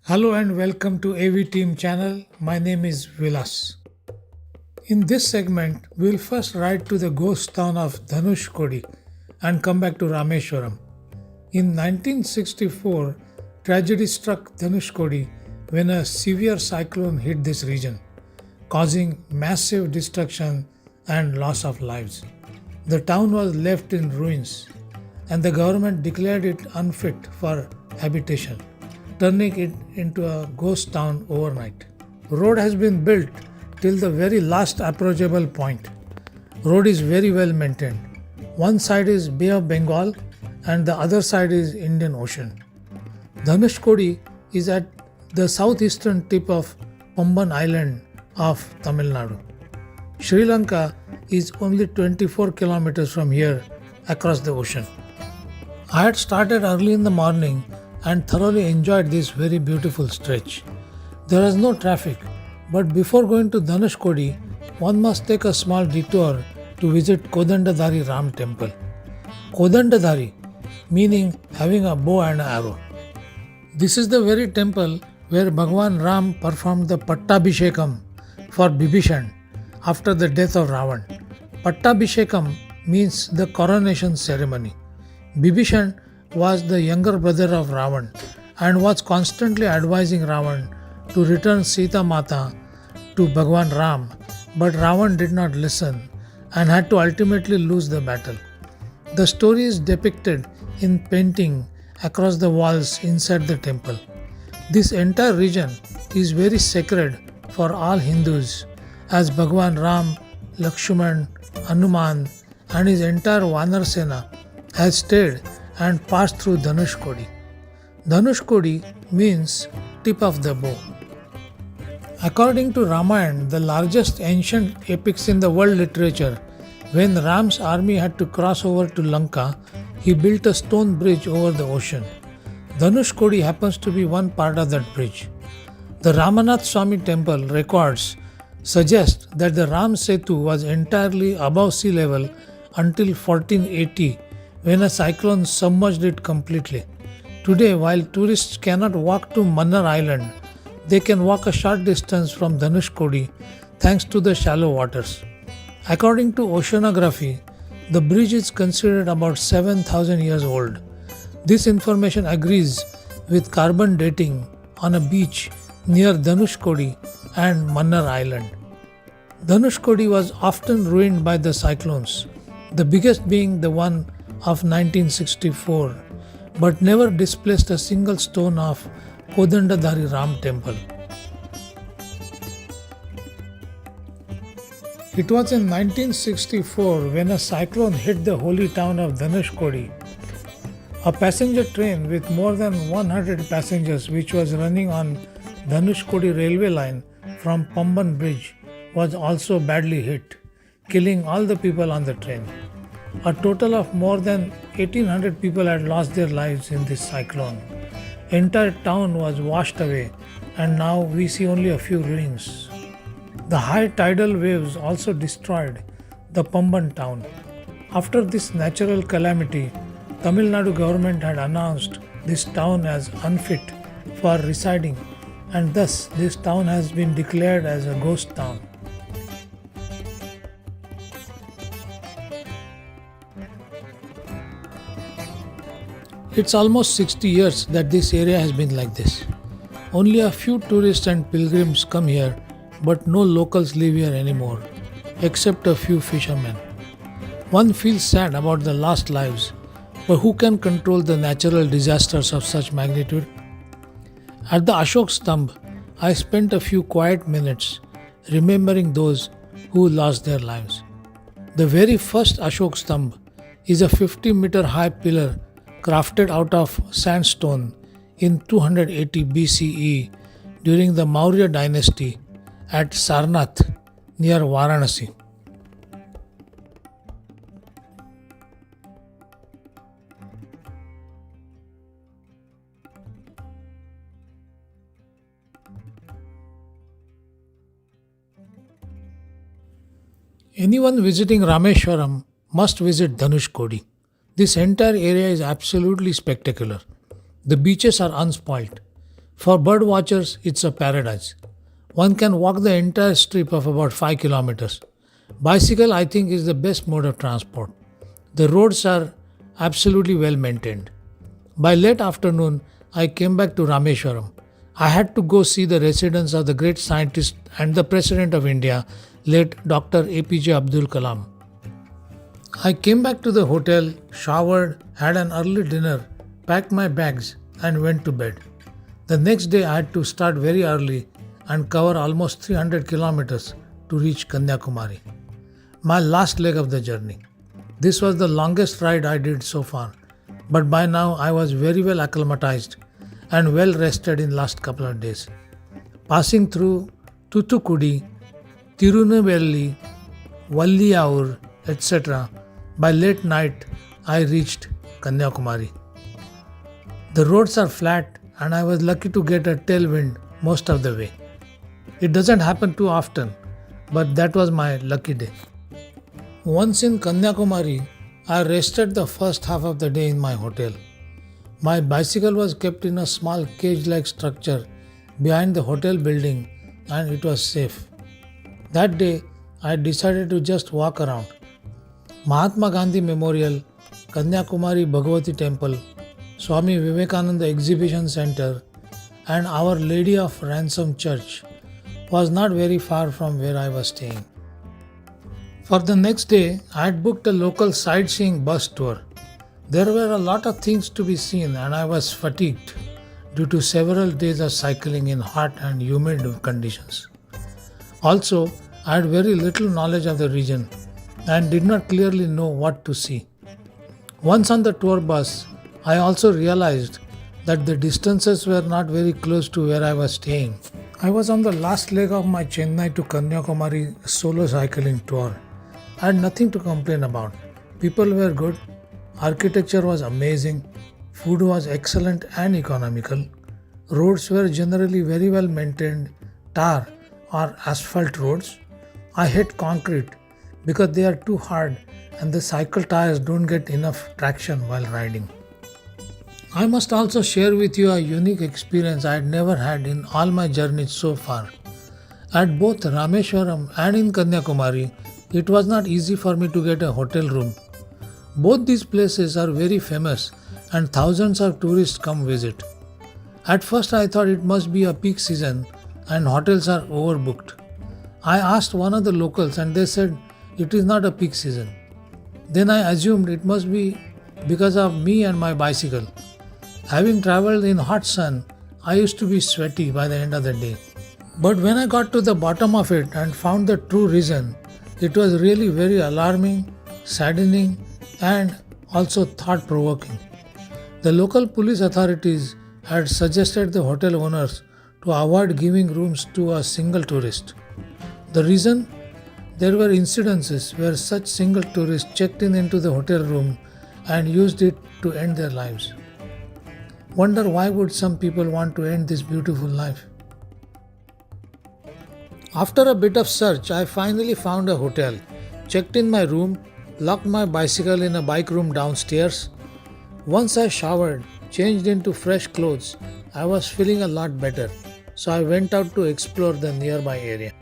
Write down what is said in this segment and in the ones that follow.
Hello and welcome to AV Team channel. My name is Vilas. In this segment, we'll first ride to the ghost town of Dhanushkodi and come back to Rameshwaram. In 1964, tragedy struck Dhanushkodi when a severe cyclone hit this region, causing massive destruction and loss of lives. The town was left in ruins, and the government declared it unfit for habitation, turning it into a ghost town overnight. Road has been built till the very last approachable point. Road is very well maintained. One side is Bay of Bengal and the other side is Indian Ocean. Dhanushkodi is at the southeastern tip of Pamban Island of Tamil Nadu. Sri Lanka is only 24 kilometers from here across the ocean. I had started early in the morning and thoroughly enjoyed this very beautiful stretch. There is no traffic, but before going to Dhanushkodi, one must take a small detour to visit Kodandadhari Ram temple. Kodandadhari meaning having a bow and arrow. This is the very temple where Bhagwan Ram performed the Pattabhishekam for Bibhishan after the death of Ravan. Pattabhishekam means the coronation ceremony. Bibhishan was the younger brother of Ravan and was constantly advising Ravan to return Sita Mata to Bhagwan Ram, but Ravan did not listen and had to ultimately lose the battle. The story is depicted in painting across the walls inside the temple. This entire region is very sacred for all Hindus as Bhagwan Ram, Lakshman, Hanuman and his entire Vanar Sena has stayed and passed through Dhanushkodi. Dhanushkodi means tip of the bow. According to Ramayana, the largest ancient epics in the world literature, when Ram's army had to cross over to Lanka, he built a stone bridge over the ocean. Dhanushkodi happens to be one part of that bridge. The Ramanath Swami temple records suggest that the Ram Setu was entirely above sea level until 1480 when a cyclone submerged it completely. Today, while tourists cannot walk to Mannar Island, they can walk a short distance from Dhanushkodi thanks to the shallow waters. According to oceanography, the bridge is considered about 7,000 years old. This information agrees with carbon dating on a beach near Dhanushkodi and Mannar Island. Dhanushkodi was often ruined by the cyclones, the biggest being the one of 1964, but never displaced a single stone of Kodandadhari Ram temple. It was in 1964 when a cyclone hit the holy town of Dhanushkodi. A passenger train with more than 100 passengers, which was running on Dhanushkodi railway line from Pamban Bridge, was also badly hit, killing all the people on the train. A total of more than 1800 people had lost their lives in this cyclone. Entire town was washed away and now we see only a few ruins. The high tidal waves also destroyed the Pamban town. After this natural calamity, Tamil Nadu government had announced this town as unfit for residing and thus this town has been declared as a ghost town. It's almost 60 years that this area has been like this. Only a few tourists and pilgrims come here, but no locals live here anymore, except a few fishermen. One feels sad about the lost lives, but who can control the natural disasters of such magnitude? At the Ashok Stamb, I spent a few quiet minutes remembering those who lost their lives. The very first Ashok Stamb is a 50-meter high pillar crafted out of sandstone in 280 BCE during the Maurya dynasty at Sarnath near Varanasi. Anyone visiting Rameshwaram must visit Dhanushkodi. This entire area is absolutely spectacular. The beaches are unspoilt. For bird watchers, it's a paradise. One can walk the entire strip of about 5 kilometers. Bicycle, I think, is the best mode of transport. The roads are absolutely well maintained. By late afternoon, I came back to Rameshwaram. I had to go see the residence of the great scientist and the President of India, late Dr. APJ Abdul Kalam. I came back to the hotel, showered, had an early dinner, packed my bags, and went to bed. The next day, I had to start very early and cover almost 300 kilometers to reach Kanyakumari, my last leg of the journey. This was the longest ride I did so far, but by now I was very well acclimatized and well rested in last couple of days. Passing through Thuthukudi, Tirunelveli, Valliyaur, etc., by late night I reached Kanyakumari. The roads are flat and I was lucky to get a tailwind most of the way. It doesn't happen too often, but that was my lucky day. Once in Kanyakumari, I rested the first half of the day in my hotel. My bicycle was kept in a small cage-like structure behind the hotel building and it was safe. That day, I decided to just walk around. Mahatma Gandhi Memorial, Kanyakumari Bhagavati Temple, Swami Vivekananda Exhibition Center and Our Lady of Ransom Church was not very far from where I was staying. For the next day, I had booked a local sightseeing bus tour. There were a lot of things to be seen and I was fatigued due to several days of cycling in hot and humid conditions. Also, I had very little knowledge of the region and did not clearly know what to see. Once on the tour bus, I also realized that the distances were not very close to where I was staying. I was on the last leg of my Chennai to Kanyakumari solo cycling tour. I had nothing to complain about. People were good, architecture was amazing, food was excellent and economical, roads were generally very well maintained, tar or asphalt roads. I hate concrete because they are too hard and the cycle tires don't get enough traction while riding. I must also share with you a unique experience I had never had in all my journeys so far. At both Rameshwaram and in Kanyakumari, it was not easy for me to get a hotel room. Both these places are very famous and thousands of tourists come visit. At first I thought it must be a peak season and hotels are overbooked. I asked one of the locals and they said it is not a peak season. Then I assumed it must be because of me and my bicycle. Having traveled in hot sun, I used to be sweaty by the end of the day. But when I got to the bottom of it and found the true reason, it was really very alarming, saddening, and also thought-provoking. The local police authorities had suggested the hotel owners to avoid giving rooms to a single tourist. The reason? There were incidences where such single tourists checked into the hotel room and used it to end their lives. Wonder why would some people want to end this beautiful life? After a bit of search, I finally found a hotel, checked in my room, locked my bicycle in a bike room downstairs. Once I showered, changed into fresh clothes, I was feeling a lot better, so I went out to explore the nearby area.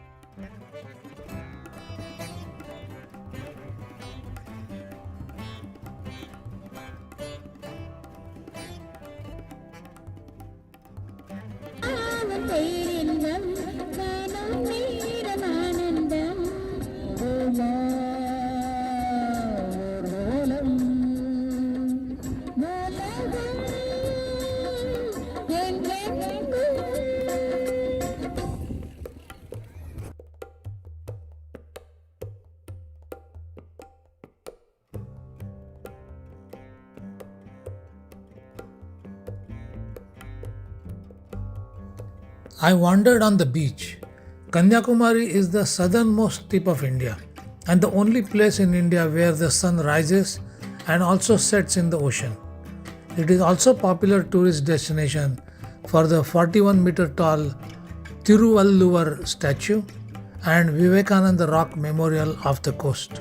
I wandered on the beach. Kanyakumari is the southernmost tip of India and the only place in India where the sun rises and also sets in the ocean. It is also a popular tourist destination for the 41-meter tall Tiruvalluvar statue and Vivekananda Rock Memorial off the coast.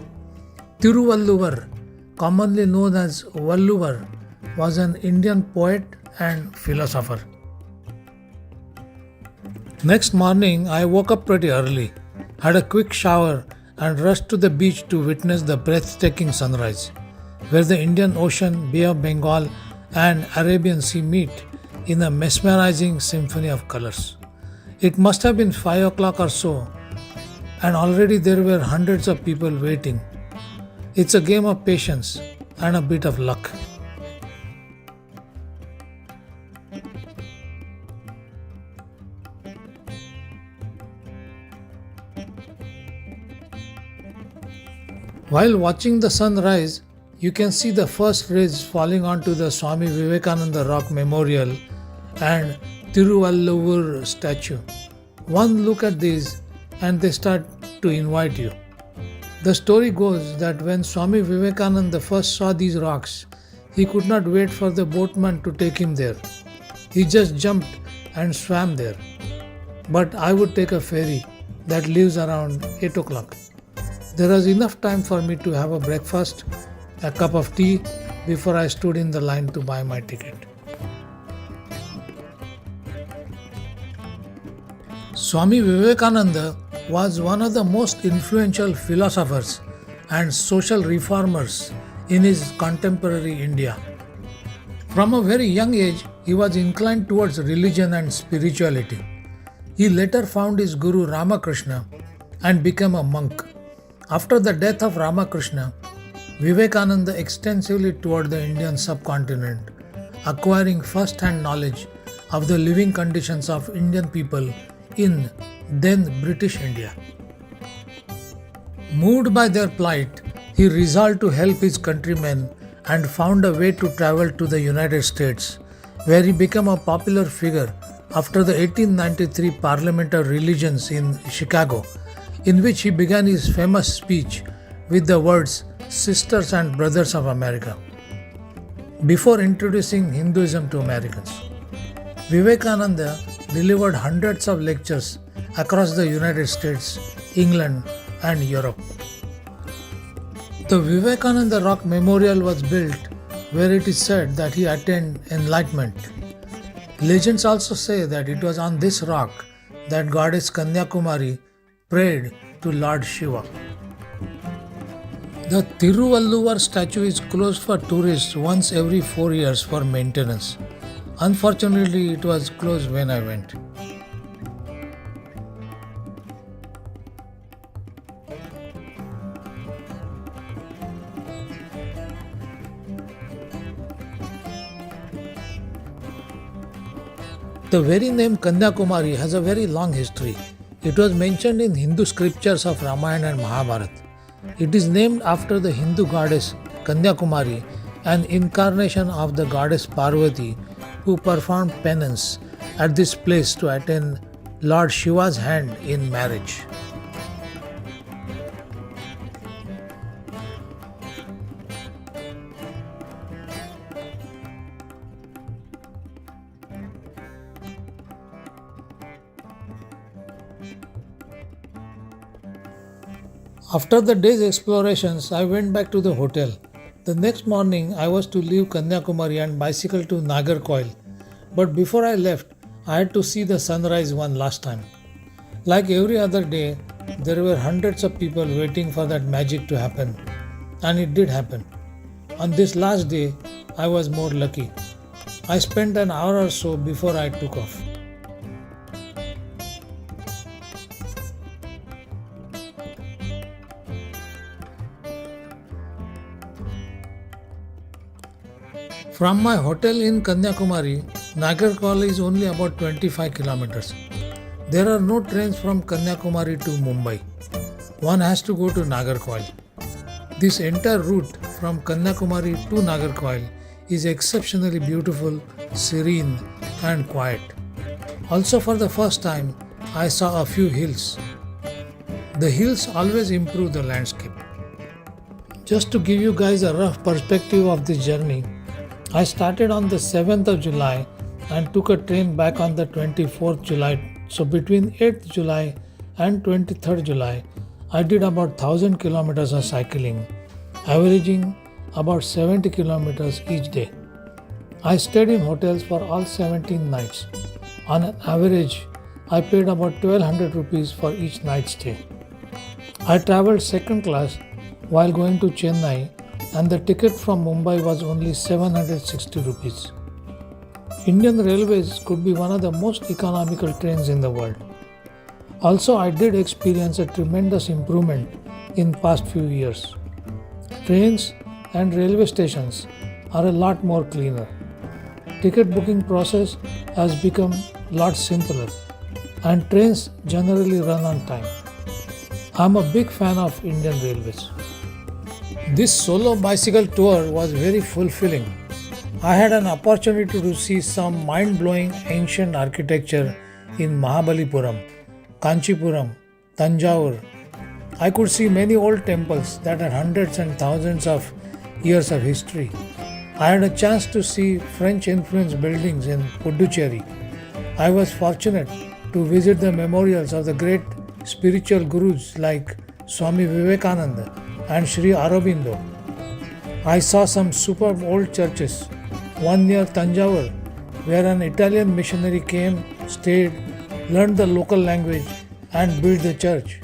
Tiruvalluvar, commonly known as Valluvar, was an Indian poet and philosopher. Next morning, I woke up pretty early, had a quick shower, and rushed to the beach to witness the breathtaking sunrise, where the Indian Ocean, Bay of Bengal, and Arabian Sea meet in a mesmerizing symphony of colors. It must have been 5 o'clock or so, and already there were hundreds of people waiting. It's a game of patience and a bit of luck. While watching the sun rise, you can see the first rays falling onto the Swami Vivekananda Rock Memorial and Tiruvallur statue. One look at these and they start to invite you. The story goes that when Swami Vivekananda first saw these rocks, he could not wait for the boatman to take him there. He just jumped and swam there. But I would take a ferry that leaves around 8 o'clock. There was enough time for me to have a breakfast, a cup of tea before I stood in the line to buy my ticket. Swami Vivekananda was one of the most influential philosophers and social reformers in his contemporary India. From a very young age, he was inclined towards religion and spirituality. He later found his guru Ramakrishna and became a monk. After the death of Ramakrishna, Vivekananda extensively toured the Indian subcontinent, acquiring first-hand knowledge of the living conditions of Indian people in then British India. Moved by their plight, he resolved to help his countrymen and found a way to travel to the United States, where he became a popular figure after the 1893 Parliament of Religions in Chicago, in which he began his famous speech with the words Sisters and Brothers of America, before introducing Hinduism to Americans. Vivekananda delivered hundreds of lectures across the United States, England, and Europe. The Vivekananda Rock Memorial was built where it is said that he attained enlightenment. Legends also say that it was on this rock that goddess Kanyakumari prayed to Lord Shiva. The Tiruvallur statue is closed for tourists once every 4 years for maintenance. Unfortunately, it was closed when I went. The very name Kanyakumari has a very long history. It was mentioned in Hindu scriptures of Ramayana and Mahabharata. It is named after the Hindu goddess Kanyakumari, an incarnation of the goddess Parvati, who performed penance at this place to attain Lord Shiva's hand in marriage. After the day's explorations, I went back to the hotel. The next morning, I was to leave Kanyakumari and bicycle to Nagarcoil. But before I left, I had to see the sunrise one last time. Like every other day, there were hundreds of people waiting for that magic to happen. And it did happen. On this last day, I was more lucky. I spent an hour or so before I took off. From my hotel in Kanyakumari, Nagarcoil is only about 25 kilometers. There are no trains from Kanyakumari to Mumbai. One has to go to Nagarcoil. This entire route from Kanyakumari to Nagarcoil is exceptionally beautiful, serene, and quiet. Also, for the first time, I saw a few hills. The hills always improve the landscape. Just to give you guys a rough perspective of this journey, I started on the 7th of July and took a train back on the 24th July. So between 8th July and 23rd July, I did about 1000 kilometers of cycling, averaging about 70 kilometers each day. I stayed in hotels for all 17 nights. On an average, I paid about 1200 rupees for each night stay. I travelled second class while going to Chennai, and the ticket from Mumbai was only 760 rupees. Indian Railways could be one of the most economical trains in the world. Also, I did experience a tremendous improvement in past few years. Trains and railway stations are a lot more cleaner. Ticket booking process has become lot simpler, and trains generally run on time. I'm a big fan of Indian Railways. This solo bicycle tour was very fulfilling. I had an opportunity to see some mind-blowing ancient architecture in Mahabalipuram, Kanchipuram, Tanjavur. I could see many old temples that had hundreds and thousands of years of history. I had a chance to see French-influenced buildings in Puducherry. I was fortunate to visit the memorials of the great spiritual gurus like Swami Vivekananda and Sri Aurobindo. I saw some superb old churches, one near Tanjavur, where an Italian missionary came, stayed, learned the local language, and built the church.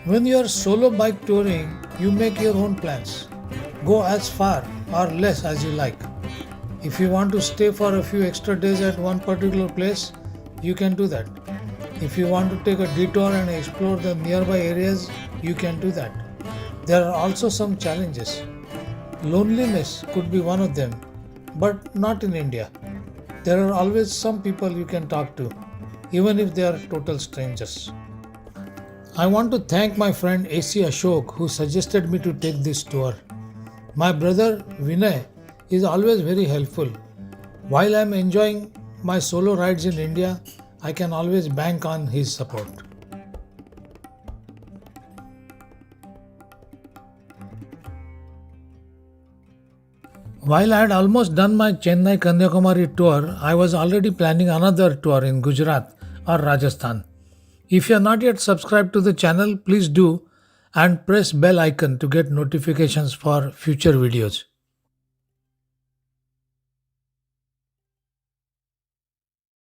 When you are solo bike touring, you make your own plans. Go as far or less as you like. If you want to stay for a few extra days at one particular place, you can do that. If you want to take a detour and explore the nearby areas, you can do that. There are also some challenges. Loneliness could be one of them, but not in India. There are always some people you can talk to, even if they are total strangers. I want to thank my friend AC Ashok who suggested me to take this tour. My brother Vinay is always very helpful. While I am enjoying my solo rides in India, I can always bank on his support. While I had almost done my Chennai Kanyakumari tour, I was already planning another tour in Gujarat or Rajasthan. If you are not yet subscribed to the channel, please do and press bell icon to get notifications for future videos.